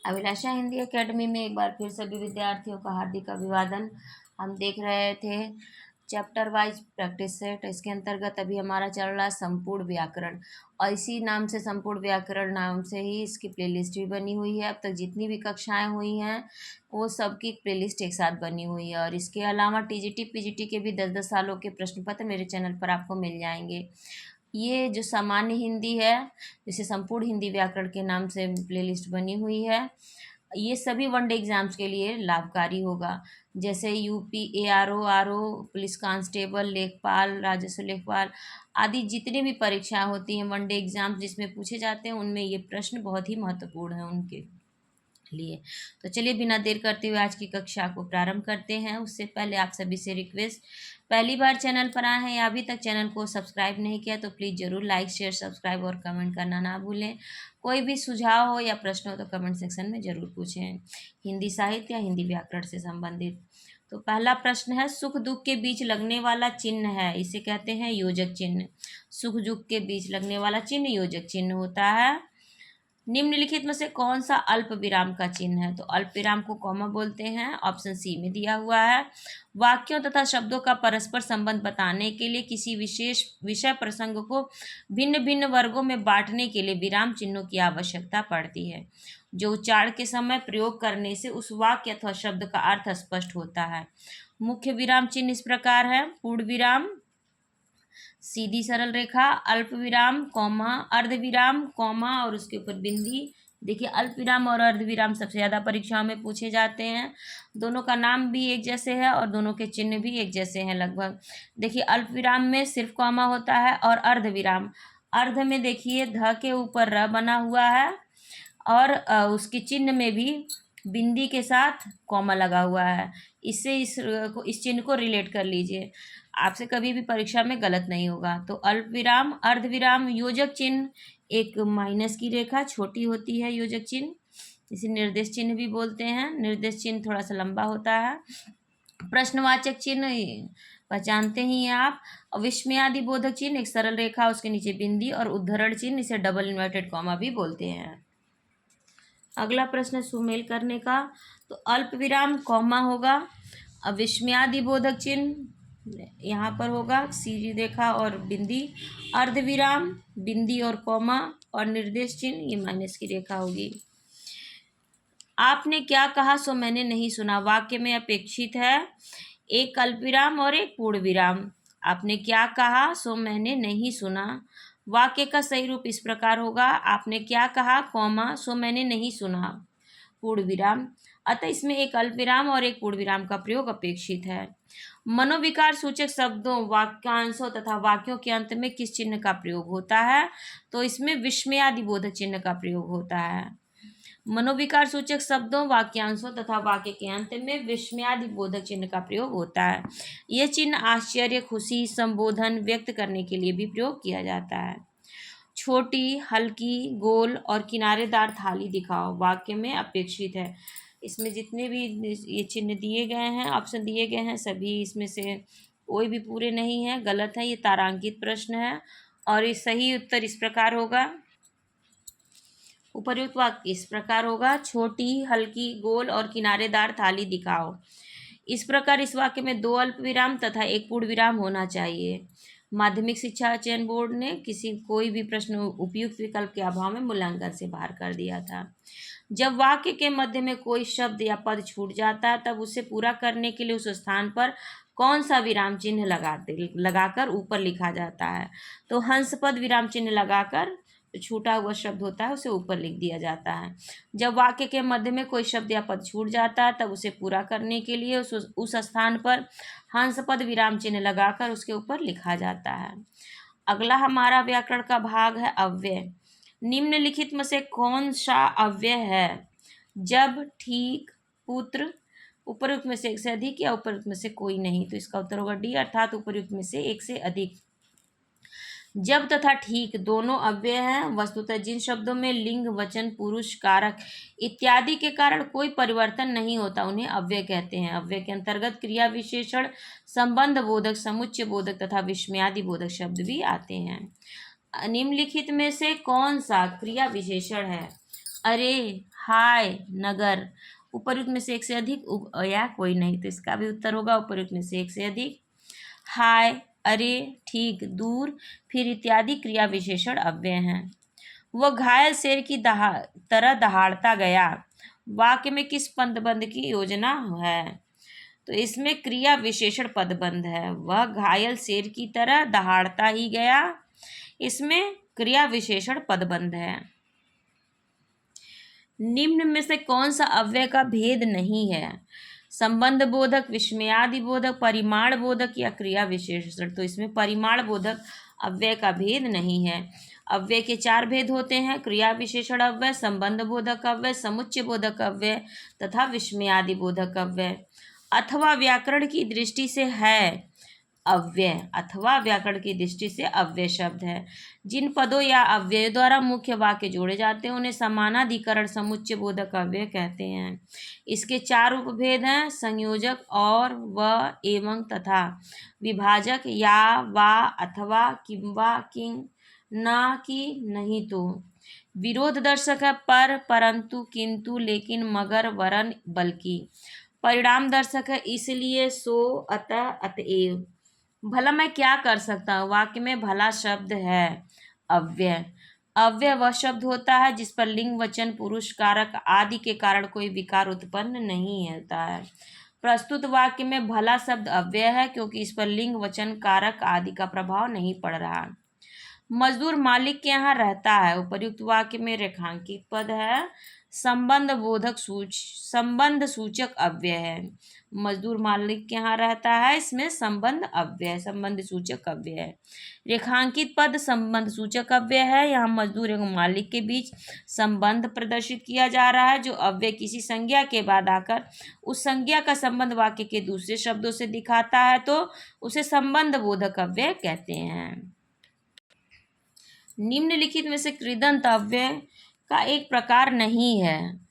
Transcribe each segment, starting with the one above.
अभिलाषा Hindi academy में एक बार फिर सभी विद्यार्थियों का हार्दिक अभिवादन। हम देख रहे थे चैप्टर वाइज प्रैक्टिस सेट। इसके अंतर्गत अभी हमारा चल रहा है संपूर्ण व्याकरण, और इसी नाम से संपूर्ण व्याकरण नाम से ही इसकी प्लेलिस्ट भी बनी हुई है। अब तक जितनी भी कक्षाएं हुई हैं वो सबकी प्लेलिस्ट एक साथ बनी हुई है। और इसके अलावा टीजीटी पीजीटी के भी 10-10 सालों के प्रश्न पत्र मेरे चैनल पर आपको मिल जाएंगे। ये जो सामान्य हिंदी है, जिसे संपूर्ण हिंदी व्याकरण के नाम से प्लेलिस्ट बनी हुई है, ये सभी वनडे एग्जाम्स के लिए लाभकारी होगा। जैसे UP ARO, RO, police constable, लेखपाल, राजस्व लेखपाल आदि जितनी भी परीक्षाएं होती हैं वनडे एग्जाम्स जिसमें पूछे जाते हैं, उनमें ये प्रश्न बहुत ही महत्वपूर्ण है उनके लिए। तो चलिए बिना देर करते हुए आज की कक्षा को प्रारंभ करते हैं। उससे पहले आप सभी से रिक्वेस्ट, पहली बार चैनल पर आए हैं या अभी तक चैनल को सब्सक्राइब नहीं किया तो प्लीज़ ज़रूर लाइक शेयर सब्सक्राइब और कमेंट करना ना भूलें। कोई भी सुझाव हो या प्रश्न हो तो कमेंट सेक्शन में ज़रूर पूछें, हिंदी साहित्य या हिंदी व्याकरण से संबंधित। तो पहला प्रश्न है, सुख दुख के बीच लगने वाला चिन्ह है, इसे कहते हैं योजक चिन्ह। सुख दुख के बीच लगने वाला चिन्ह योजक चिन्ह होता है। निम्नलिखित में से कौन सा अल्प विराम का चिन्ह है? तो अल्प विराम को कॉमा बोलते हैं, ऑप्शन सी में दिया हुआ है। वाक्यों तथा शब्दों का परस्पर संबंध बताने के लिए किसी विशेष विषय प्रसंग को भिन्न भिन्न वर्गों में बांटने के लिए विराम चिन्हों की आवश्यकता पड़ती है, जो उच्चारण के समय प्रयोग करने से उस वाक्य अथवा शब्द का अर्थ स्पष्ट होता है। मुख्य विराम चिन्ह इस प्रकार है, पूर्ण विराम, सीधी सरल रेखा, अल्प विराम, कॉमा, अर्ध विराम, कॉमा और उसके ऊपर बिंदी। देखिए अल्प विराम और अर्ध विराम सबसे ज़्यादा परीक्षाओं में पूछे जाते हैं। दोनों का नाम भी एक जैसे है और दोनों के चिन्ह भी एक जैसे हैं लगभग। देखिए अल्प विराम में सिर्फ कॉमा होता है, और अर्ध विराम, अर्ध में देखिए ध के ऊपर र बना हुआ है और उसके चिन्ह में भी बिंदी के साथ कॉमा लगा हुआ है। इससे इस चिन्ह को रिलेट कर लीजिए, आपसे कभी भी परीक्षा में गलत नहीं होगा। तो अल्प विराम, अर्ध विराम, योजक चिन्ह, एक माइनस की रेखा छोटी होती है योजक चिन्ह, इसे निर्देश चिन्ह भी बोलते हैं। निर्देश चिन्ह थोड़ा सा लंबा होता है। प्रश्नवाचक चिन्ह पहचानते ही हैं आप। विस्मयादि बोधक चिन्ह एक सरल रेखा, उसके नीचे बिंदी, और उद्धरण चिन्ह इसे डबल इन्वर्टेड कॉमा भी बोलते हैं। अगला प्रश्न सुमेल करने का, तो अल्प विराम कॉमा होगा, विस्मयादि बोधक चिन्ह यहाँ पर होगा सीधी रेखा और बिंदी, अर्ध विराम बिंदी और कॉमा, और निर्देश चिन्ह ये माइनस की रेखा होगी। आपने क्या कहा सो मैंने नहीं सुना, वाक्य में अपेक्षित है एक अल्प विराम और एक पूर्ण विराम। आपने क्या कहा सो मैंने नहीं सुना, वाक्य का सही रूप इस प्रकार होगा, आपने क्या कहा कॉमा सो मैंने नहीं सुना, पूर्ण विराम। अतः इसमें एक अल्प विराम और एक पूर्ण विराम का प्रयोग अपेक्षित है। मनोविकार सूचक शब्दों, वाक्यांशों तथा वाक्यों के अंत में किस चिन्ह का प्रयोग होता है? तो इसमें विस्मयादि बोधक चिन्ह का प्रयोग होता है। मनोविकार सूचक शब्दों, वाक्यांशों तथा वाक्य के अंत में विस्मयादि बोधक चिन्ह का प्रयोग होता है। यह चिन्ह आश्चर्य, खुशी, संबोधन व्यक्त करने के लिए भी प्रयोग किया जाता है। छोटी, हल्की, गोल और किनारेदार थाली दिखाओ, वाक्य में अपेक्षित है। इसमें जितने भी ये चिन्ह दिए गए हैं, ऑप्शन दिए गए हैं, सभी इसमें से कोई भी पूरे नहीं है, गलत है, ये तारांकित प्रश्न है। और ये सही उत्तर इस प्रकार होगा, उपर्युक्त वाक्य इस प्रकार होगा, छोटी, हल्की, गोल और किनारेदार थाली दिखाओ। इस प्रकार इस वाक्य में 2 अल्प विराम तथा एक पूर्ण विराम होना चाहिए। माध्यमिक शिक्षा चयन बोर्ड ने कोई भी प्रश्न उपयुक्त विकल्प के अभाव में मूल्यांकन से बाहर कर दिया था। जब वाक्य के मध्य में कोई शब्द या पद छूट जाता है तब उसे पूरा करने के लिए उस स्थान पर कौन सा विराम चिन्ह लगाकर ऊपर लिखा जाता है? तो हंस पद विराम चिन्ह लगाकर छूटा हुआ शब्द होता है उसे ऊपर लिख दिया जाता है। जब वाक्य के मध्य में कोई शब्द या पद छूट जाता है तब उसे पूरा करने के लिए उस स्थान पर हंस पद विराम चिन्ह लगाकर उसके ऊपर लिखा जाता है। अगला हमारा व्याकरण का भाग है अव्यय। निम्नलिखित में से कौन सा अव्यय है? जब, ठीक, पुत्र, उपर्युक्त में से एक से अधिक या उपर्युक्त में से कोई नहीं। तो इसका उत्तर होगा डी, अर्थात उपर्युक्त में से एक से अधिक। जब तथा ठीक दोनों अव्यय हैं। वस्तुतः जिन शब्दों में लिंग, वचन, पुरुष, कारक इत्यादि के कारण कोई परिवर्तन नहीं होता उन्हें अव्यय कहते हैं। अव्यय के अंतर्गत क्रिया विशेषण, संबंध बोधक, समुच्चय बोधक तथा विस्मयादि बोधक शब्द भी आते हैं। निम्नलिखित में से कौन सा क्रिया विशेषण है? अरे, हाय नगर, उपर्युक्त में से एक से अधिक या कोई नहीं, तो इसका भी उत्तर होगा उपर्युक्त में से एक से अधिक। हाय, अरे, ठीक, दूर, फिर इत्यादि क्रिया विशेषण अव्यय हैं। वह घायल शेर की तरह दहाड़ता गया, वाक्य में किस पदबंध की योजना है? तो इसमें क्रिया विशेषण पदबंध है। वह घायल शेर की तरह दहाड़ता ही गया, इसमें क्रिया विशेषण पदबंध है। निम्न में से कौन सा अव्यय का भेद नहीं है? संबंध बोधक, विस्मयादि बोधक, परिमाण बोधक या क्रिया विशेषण? तो इसमें परिमाण बोधक अव्यय का भेद नहीं है। अव्यय के 4 भेद होते हैं: क्रिया विशेषण अव्यय, संबंध बोधक अव्यय, समुच्चय बोधक अव्यय तथा विस्मयादि बोधक अव्यय। अथवा व्याकरण की दृष्टि से है अव्यय, अथवा व्याकरण की दृष्टि से अव्यय शब्द है। जिन पदों या अव्ययों द्वारा मुख्य वाक्य जोड़े जाते हैं उन्हें समानाधिकरण समुच्चय बोधक अव्यय कहते हैं। इसके 4 उपभेद हैं: संयोजक, और, व, एवं तथा। विभाजक या, वा, अथवा, किंवा, किंग, ना, कि, नहीं तो। विरोध दर्शक है पर, परंतु, किंतु, लेकिन, मगर, वरन, बल्कि। परिणाम दर्शक है इसलिए, सो, अतः, अतएव। भला मैं क्या कर सकता हूँ, वाक्य में भला शब्द है अव्यय। अव्यय वह शब्द होता है जिस पर लिंग, वचन, पुरुष, कारक आदि के कारण कोई विकार उत्पन्न नहीं होता है। प्रस्तुत वाक्य में भला शब्द अव्यय है क्योंकि इस पर लिंग, वचन, कारक आदि का प्रभाव नहीं पड़ रहा। मजदूर मालिक के यहाँ रहता है, उपर्युक्त वाक्य में रेखांकित पद है, संबंध सूचक अव्यय है। मजदूर मालिक के यहाँ रहता है, इसमें संबंध अव्यय, संबंध सूचक अव्यय है। रेखांकित पद संबंध सूचक अव्यय है। यहाँ मजदूर एवं मालिक के बीच संबंध प्रदर्शित किया जा रहा है। जो अव्यय किसी संज्ञा के बाद आकर उस संज्ञा का संबंध वाक्य के दूसरे शब्दों से दिखाता है तो उसे संबंध बोधक अव्यय कहते हैं। निम्नलिखित में से कृदंत अव्यय का एक प्रकार नहीं है।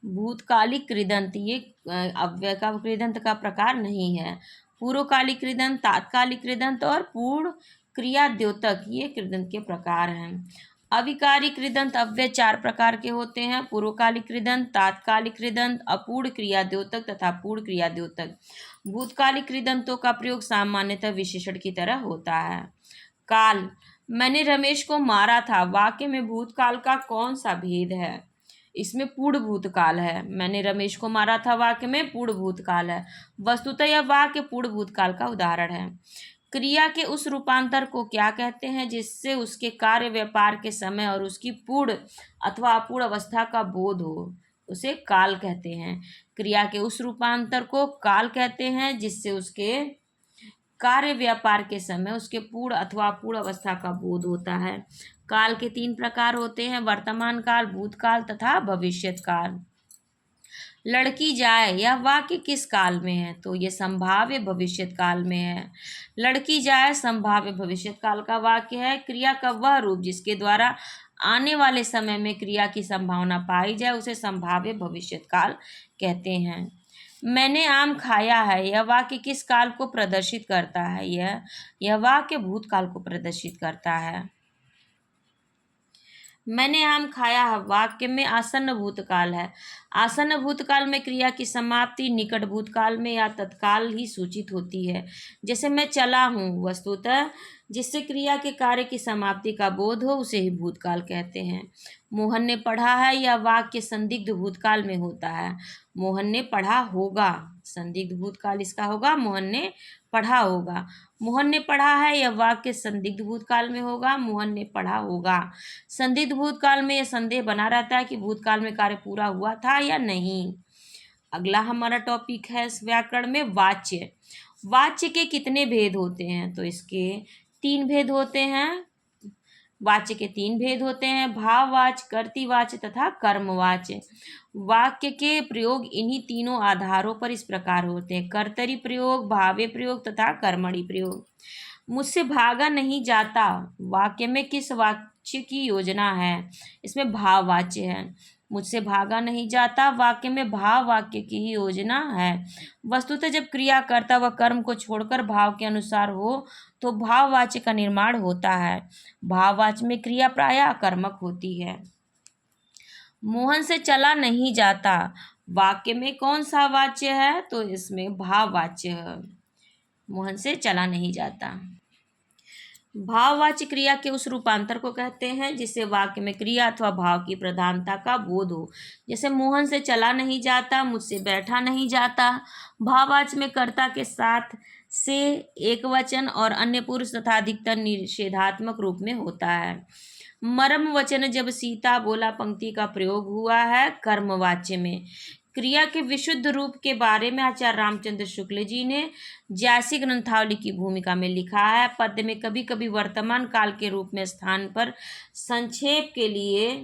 भूतकालिक कृदंत ये अव्यय का कृदंत का प्रकार नहीं है। पूर्वकालिक कृदंत, तात्कालिक कृदंत और पूर्ण क्रिया द्योतक ये कृदंत के प्रकार हैं। अविकारी कृदंत अव्यय 4 प्रकार के होते हैं: पूर्वकालिक कृदंत, तात्कालिक कृदंत, अपूर्ण क्रिया द्योतक तथा पूर्ण क्रिया द्योतक। भूतकालिक कृदंतों का प्रयोग सामान्यतः विशेषण की तरह होता है। काल, मैंने रमेश को मारा था, वाक्य में भूतकाल का कौन सा भेद है? इसमें पूर्ण भूतकाल है। मैंने रमेश को मारा था वाक्य में पूर्ण भूतकाल है। वस्तुतः यह वाक्य पूर्ण भूतकाल का उदाहरण है। क्रिया के उस रूपांतर को क्या कहते हैं जिससे उसके कार्य व्यापार के समय और उसकी पूर्ण अथवा अपूर्ण अवस्था का बोध हो? उसे काल कहते हैं। क्रिया के उस रूपांतर को काल कहते हैं जिससे उसके कार्य व्यापार के समय उसके पूर्ण अथवा अपूर्ण अवस्था का बोध होता है। काल के 3 प्रकार होते हैं: वर्तमान काल, भूतकाल तथा भविष्यत काल। लड़की जाए यह वाक्य किस काल में है? तो ये संभाव्य भविष्यत काल में है। लड़की जाए संभाव्य भविष्यत काल का वाक्य है। क्रिया का वह रूप जिसके द्वारा आने वाले समय में क्रिया की संभावना पाई जाए उसे संभाव्य भविष्यत काल कहते हैं। मैंने आम खाया है यह वाक्य किस काल को प्रदर्शित करता है? यह वाक्य भूतकाल को प्रदर्शित करता है। मैंने आम खाया है वाक्य में आसन्न भूतकाल है। आसन्न भूतकाल में क्रिया की समाप्ति निकट भूतकाल में या तत्काल ही सूचित होती है। जैसे मैं चला हूँ, वस्तुतः जिससे क्रिया के कार्य की समाप्ति का बोध हो उसे ही भूतकाल कहते हैं। मोहन ने पढ़ा है यह वाक्य संदिग्ध भूतकाल में होता है। मोहन ने पढ़ा होगा, संदिग्ध भूतकाल इसका होगा, मोहन ने पढ़ा होगा। मोहन ने पढ़ा है यह वाक्य संदिग्ध भूतकाल में होगा, मोहन ने पढ़ा होगा। संदिग्ध भूतकाल में यह संदेह बना रहता है कि भूतकाल में कार्य पूरा हुआ था या नहीं। अगला हमारा टॉपिक है इस व्याकरण में वाच्य। वाच्य के कितने भेद होते हैं? तो इसके 3 भेद होते हैं। वाच्य के 3 भेद होते हैं: भाववाच्य, कर्तृवाच्य तथा कर्मवाच्य। वाक्य के प्रयोग इन्हीं तीनों आधारों पर इस प्रकार होते हैं: कर्तरी प्रयोग, भावे प्रयोग तथा कर्मणि प्रयोग। मुझसे भागा नहीं जाता वाक्य में किस वाच्य की योजना है? इसमें भाववाच्य है। मुझसे भागा नहीं जाता वाक्य में भाव वाक्य की ही योजना है। वस्तुतः जब क्रिया कर्ता व कर्म को छोड़कर भाव के अनुसार हो तो भाववाच्य का निर्माण होता है। भाववाच्य में क्रिया प्रायः कर्मक होती है। मोहन से चला नहीं जाता वाक्य में कौन सा वाच्य है? तो इसमें भाववाच्य है। मोहन से चला नहीं जाता। भाववाच्य क्रिया के उस रूपांतर को कहते हैं जिससे वाक्य में क्रिया अथवा भाव की प्रधानता का बोध हो। जैसे मोहन से चला नहीं जाता, मुझसे बैठा नहीं जाता। भाववाच्य में कर्ता के साथ से एक वचन और अन्य पुरुष तथा अधिकतर निषेधात्मक रूप में होता है। मर्म वचन जब सीता बोला पंक्ति का प्रयोग हुआ है कर्मवाच्य में। क्रिया के विशुद्ध रूप के बारे में आचार्य रामचंद्र शुक्ल जी ने जैसी ग्रंथावली की भूमिका में लिखा है। पद्य में कभी कभी वर्तमान काल के रूप में स्थान पर संक्षेप के लिए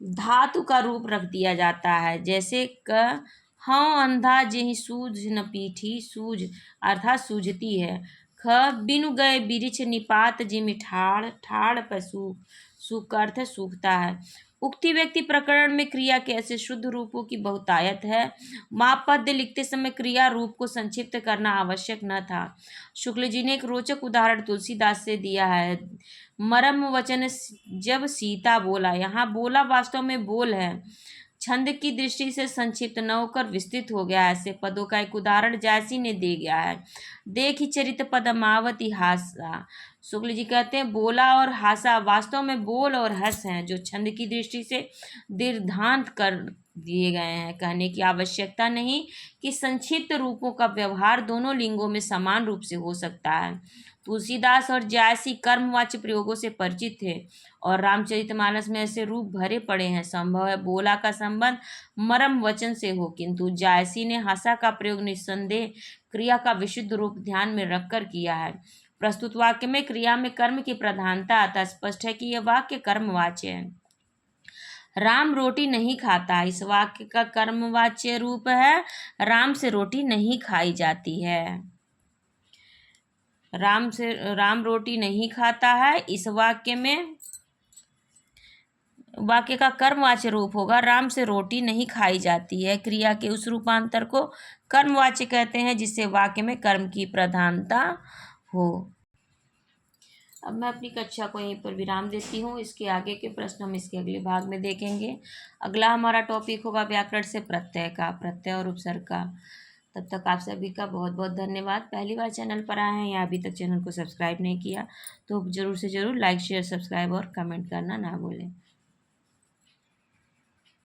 धातु का रूप रख दिया जाता है। जैसे क हाँ अंधा जेहि सूझ न पीठी, सूझ अर्थात सूझती है। ख बिनु गए बिरिछ निपात जिमि ठाड़, ठाड़ पर सूख, सूख का अर्थ है सूखता है। उक्ति व्यक्ति प्रकरण में क्रिया के ऐसे शुद्ध रूपों की बहुतायत है। माँ पद्य लिखते समय क्रिया रूप को संक्षिप्त करना आवश्यक न था। शुक्ल जी ने एक रोचक उदाहरण तुलसीदास से दिया है। मरम वचन जब सीता बोला, यहाँ बोला वास्तव में बोल है, छंद की दृष्टि से संक्षिप्त न होकर विस्तृत हो गया। ऐसे पदों का एक उदाहरण जैसी ने दे गया है। देखी चरित पदमावती हासा। शुक्ल जी कहते हैं बोला और हासा वास्तव में बोल और हस हैं जो छंद की दृष्टि से दीर्घांत कर दिए गए हैं। कहने की आवश्यकता नहीं कि संक्षिप्त रूपों का व्यवहार दोनों लिंगों में समान रूप से हो सकता है। तुलसीदास और जायसी कर्मवाच्य प्रयोगों से परिचित थे और रामचरितमानस में ऐसे रूप भरे पड़े हैं। संभव है बोला का संबंध मरम वचन से हो, किंतु जायसी ने हसा का प्रयोग निस्संदेह क्रिया का विशुद्ध रूप ध्यान में रखकर किया है। प्रस्तुत वाक्य में क्रिया में कर्म की प्रधानता अतः स्पष्ट है कि यह वाक्य कर्मवाच्य है। राम रोटी नहीं खाता, इस वाक्य का कर्मवाच्य रूप है राम से रोटी नहीं खाई जाती है। राम रोटी नहीं खाता है, इस वाक्य में वाक्य का कर्मवाच्य रूप होगा राम से रोटी नहीं खाई जाती है। क्रिया के उस रूपांतर को कर्मवाच्य कहते हैं जिससे वाक्य में कर्म की प्रधानता हो। अब मैं अपनी कक्षा को यहीं पर विराम देती हूँ। इसके आगे के प्रश्न हम इसके अगले भाग में देखेंगे। अगला हमारा टॉपिक होगा व्याकरण से प्रत्यय का, प्रत्यय और उपसर्ग का। तब तक आप सभी का बहुत बहुत धन्यवाद। पहली बार चैनल पर आए हैं या अभी तक चैनल को सब्सक्राइब नहीं किया तो ज़रूर से ज़रूर लाइक शेयर सब्सक्राइब और कमेंट करना ना भूलें।